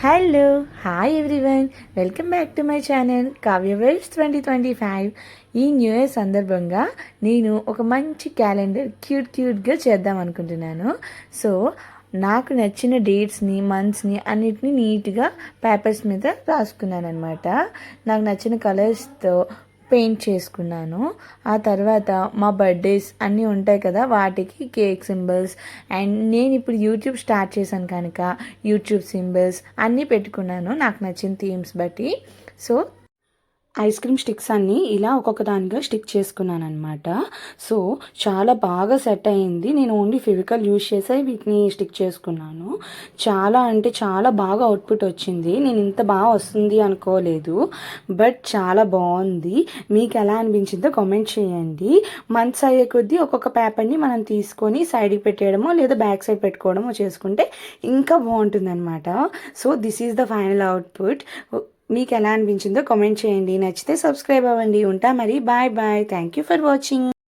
Hello hi everyone, welcome back to my channel Kavya వెల్స్ 2025. ఈ new year సందర్భంగా నేను ఒక మంచి క్యాలెండర్ క్యూట్గా చేద్దాం అనుకుంటున్నాను. సో నాకు నచ్చిన డేట్స్ని మంత్స్ని అన్నిటిని నీట్గా పేపర్స్ మీద రాసుకున్నాను అనమాట. నాకు నచ్చిన కలర్స్తో పెయింట్ చేసుకున్నాను. ఆ తర్వాత మా బర్త్డేస్ అన్నీ ఉంటాయి కదా, వాటికి కేక్ సింబల్స్ అండ్ నేను ఇప్పుడు యూట్యూబ్ స్టార్ట్ చేశాను కనుక యూట్యూబ్ సింబల్స్ అన్నీ పెట్టుకున్నాను నాకు నచ్చిన థీమ్స్ బట్టి. సో ఐస్ క్రీమ్ స్టిక్స్ అన్నీ ఇలా ఒక్కొక్క దానిగా స్టిక్ చేసుకున్నాను అనమాట. సో చాలా బాగా సెట్ అయ్యింది. నేను ఓన్లీ ఫెవికల్ యూజ్ చేసే వీటిని స్టిక్ చేసుకున్నాను. చాలా అంటే చాలా బాగా అవుట్పుట్ వచ్చింది. నేను ఇంత బాగా వస్తుంది అనుకోలేదు, బట్ చాలా బాగుంది. మీకు ఎలా అనిపించిందో కామెంట్ చేయండి. మంత్స్ అయ్యే కొద్దీ ఒక్కొక్క పేపర్ని మనం తీసుకొని సైడ్కి పెట్టేయడమో లేదా బ్యాక్ సైడ్ పెట్టుకోవడమో చేసుకుంటే ఇంకా బాగుంటుంది అనమాట. So this is the final output. మీకు ఎలా అనిపించిందో కామెంట్ చేయండి. నచ్చితే సబ్స్క్రైబ్ అవ్వండి. ఉంటా మరి, bye bye. Thank you for watching.